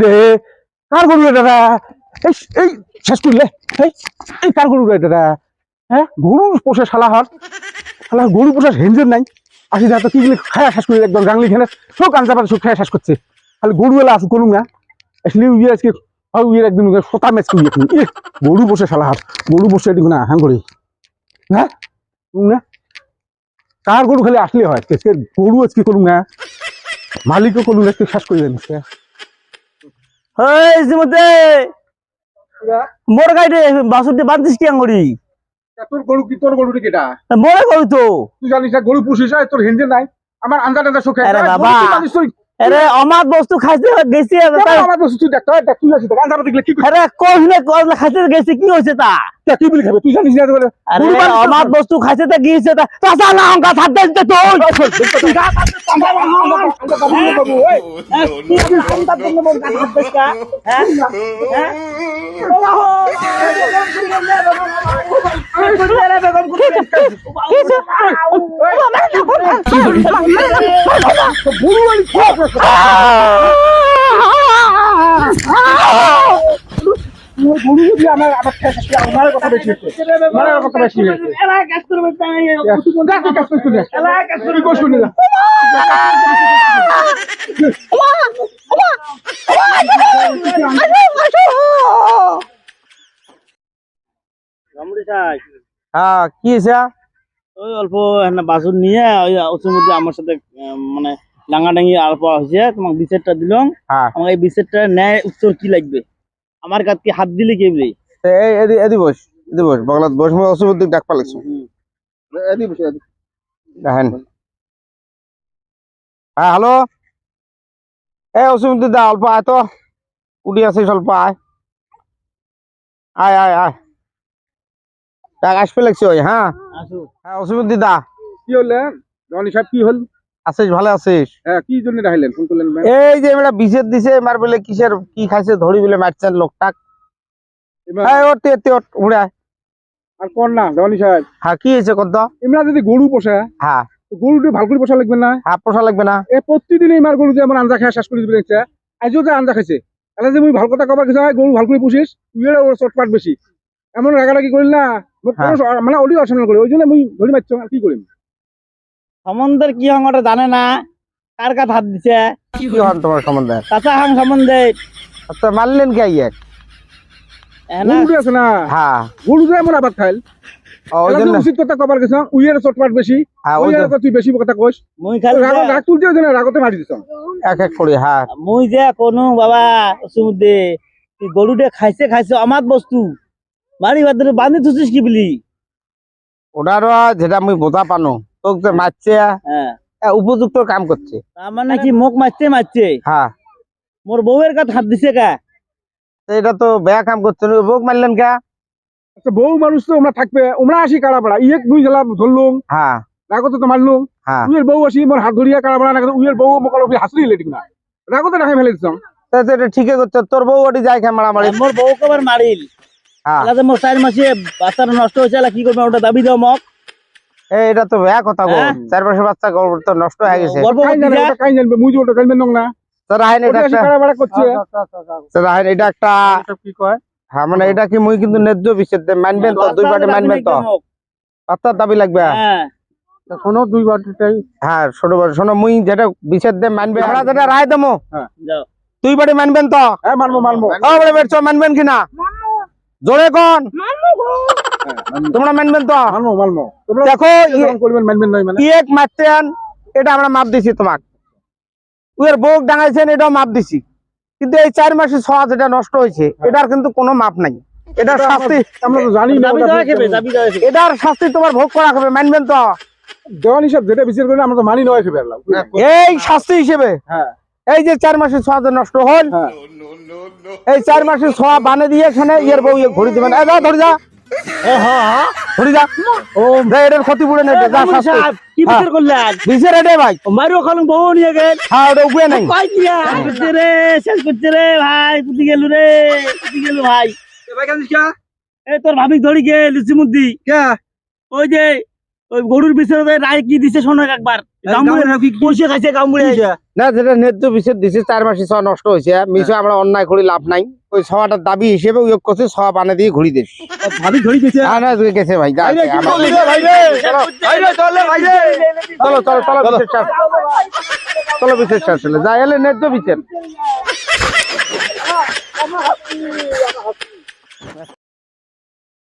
রে কার গরু রে দাদা? এই শেষ করলে এই কার গরু রে দাদা? হ্যাঁ, গরু পোষে শালা গরু পোষার হেঞ্জের নাই। আসি যা তো কি খায়া শেষ করে একদম গাংলি খেলে সব কাঞ্চা পাতা সব খায়া শেষ করছে। খালি গরু এলা আছে করুন না আসলে আজকে একদিন সোতা ম্যাচ করি গরু পোষে শালা গরু পোষে এটি না হ্যাঁ করি হ্যাঁ না কার গরু খালি আসলে হয় গরু আজকে করুন না মালিকও করুন আজকে শেষ করে দেন মোর গাইডে বাসুতে বাঁধিস কি আঙুরি তোর গরু কি তোর গরু কেটা মোরে গরু তো তুই জানিস না গরু পুষিস তোর হেঞ্জে নাই আমার আন্দা টান্দা শোক আরে বাবা আরে আমার বস্তু খাইতে গেছি আমার বস্তু তুই দেখ তুই আসিস আন্দা দেখলে কি আরে কইলে কইলে খাইতে গেছি কি হইছে তা কি বলি খাবে তুই জানিস না বলে আরে আমার বস্তু খাইতে তা গিয়েছে তা তাসা না অঙ্কা ছাড় দিতে তুই আমার কথা বেশি হ্যাঁ কি হয়েছে ওই অল্প বাসন নিয়ে ওই ওর মধ্যে আমার সাথে মানে ডাঙ্গাডাঙ্গি অল্প হয়েছে তোমাকে বিসেটটা দিলাম আমাকে এই বিসেটটা ন্যায় উত্তর কি লাগবে আমার কাছে কি হাত দিলে কে বলে এদি বস বাংলা বস মে অসুবিধা ডাক পালাইছো এদি বস এদি দেখেন হ্যাঁ হ্যালো অসুবিধা দা অল্প আয় তো উঠি আছে স্বল্প আয় ডাক আসবে লাগছে ওই হ্যাঁ অসুবিধা দা কি হলেন রনি সাহেব কি হল আছিস ভালো আছিস হ্যাঁ কি জন্য রাখলেন ফোন করলেন এই যে এবার বিশেষ দিছে মার বলে কিসের কি খাইছে ধরি বলে মারছেন লোকটাক উড়ে আর কর না রনি সাহেব হ্যাঁ কি হয়েছে কত এমরা যদি গরু পোষে হ্যাঁ গরুটা ভালো করে পোষা লাগবে না হ্যাঁ পোষা লাগবে না প্রতিদিন এই মার গরু যে আমার আঞ্জা খায় শেষ করে দিবে দেখছে আজও যে আঞ্জা খাইছে তাহলে যে মুই ভালো কথা কবার কিছু গরু ভালো করে পুষিস তুই ওর চটপাট বেশি এমন রাগারাগি করিল না মানে অলি অসম্মান করি ওই জন্য মুই ধরি মারছ আর কি করিম সম্বন্ধের কি হং ওটা জানে না কার কাছে হাত দিছে কি হন তোমার সম্বন্ধে চাচা হাং সম্বন্ধে আচ্ছা মারলেন কে ইয়ে গরু আছে না হ্যাঁ গরু যে এমন আবার খাইল উচিত কথা কবার গেছ উইয়ের চটপাট বেশি তুই বেশি কথা কইস মুই খালি রাগ তুলতে ওই জন্য রাগতে মারি দিছ এক এক করে হ্যাঁ মুই যে কোনো বাবা সমুদ্রে গরুটা খাইছে আমার বস্তু বাড়ি বাদরে বাঁধি থুছিস কি বলি ওটারও যেটা মুই বোঝা পানো তোক যে মারছে উপযুক্ত কাম করছে তার মানে কি মুখ মারছে হ্যাঁ মোর বউয়ের কাছে হাত দিছে কা এটা তো বেয়া কাম করছে বোক মারলেন কা আচ্ছা বউ মানুষ তো আমরা থাকবে আমরা আসি কাড়া পাড়া ইয়ে দুই জেলা ধরলুম হ্যাঁ রাগতে তো মারলুম উইয়ের বউ আসি মোর হাত ধরিয়া কাড়া পাড়া না উইয়ের বউ মোকাল হাসলি ঠিক না রাগতে রাখাই ফেলে দিছ ঠিকই করছে তোর বউ ওটি যাই খায় মারামারি মোর বউ কবার মারিল মোর 4 মাসে বাচ্চা নষ্ট হয়েছে কি করবে ওটা দাবি দাও মক এটা তো বেয়া কথা গো 4 মাসের বাচ্চা তো নষ্ট হয়ে গেছে কাই জানবে মুই যে ওটা জানবেন না স্যার আইন এটা একটা কাড়া পাড়া করছে স্যার আইন এটা একটা কি কয় হ্যাঁ মানে এটা কি মুই কিন্তু ন্যায্য বিচার দে মানবেন তো দুই বারে মানবেন তো বাচ্চার দাবি লাগবে শোনো দুই বারটাই হ্যাঁ শোনো মুই যেটা বিচার দে মানবে আমরা যেটা রায় দেবো দুই বারে মানবেন তো হ্যাঁ মানবো মানবেন কিনা জোরে কোন তোমরা মানবেন তো মানবো দেখো মানবেন নয় মানে এক মারতেন এটা আমরা মাপ দিছি তোমাক উয়ের বউক ডাঙাইছেন এটাও মাপ দিছি কিন্তু এই 4 মাসে ছোঁয়া যেটা নষ্ট হয়েছে এটার কিন্তু কোনো মাপ নাই এটার শাস্তি আমরা তো জানি না এটার শাস্তি তোমার ভোগ করা হবে মানবেন তো দেওয়ান হিসাব যেটা বিচার করলে আমরা তো মানি নয় খেয়ে এই শাস্তি হিসেবে এই যে 4 মাসের ছোঁয়া যে নষ্ট হল এই 4 মাসের ছোঁয়া বানে দিয়ে এখানে ইয়ের বউ ঘুরি দিবেন ধরে যা ধরে যা ও এটার ক্ষতি পুড়ে নেবে যা শাস্তি কি বিচার করলেন বিচার এটাই ভাই মারিও খালুন বউ নিয়ে গেল হ্যাঁ ওটা উপায় নাই করছে রে শেষ করছে রে ভাই কুটি গেল ভাই এই তোর ভাবি ধরি গে লুচি মুদি ওই যে ওই গরুর বিচারে রায় কি দিছে শোনো একবার গামুড়ে বসে খাইছে গামুড়ে না যেটা ন্যায্য বিচার দিছে 4 মাসে ছোয়া নষ্ট হয়েছে মিশে আমরা অন্যায় করে লাভ নাই ওই ছোয়াটার দাবি হিসেবে ওই করছে ছোয়া বানা দিয়ে ঘুরি দেশ ভাবি ঘড়ি গেছে না গেছে ভাই যা আছে, আমার- চলো চলো চলো বিচার শেষ। চলো বিচার শেষ হলে যা এলে ন্যায্য বিচার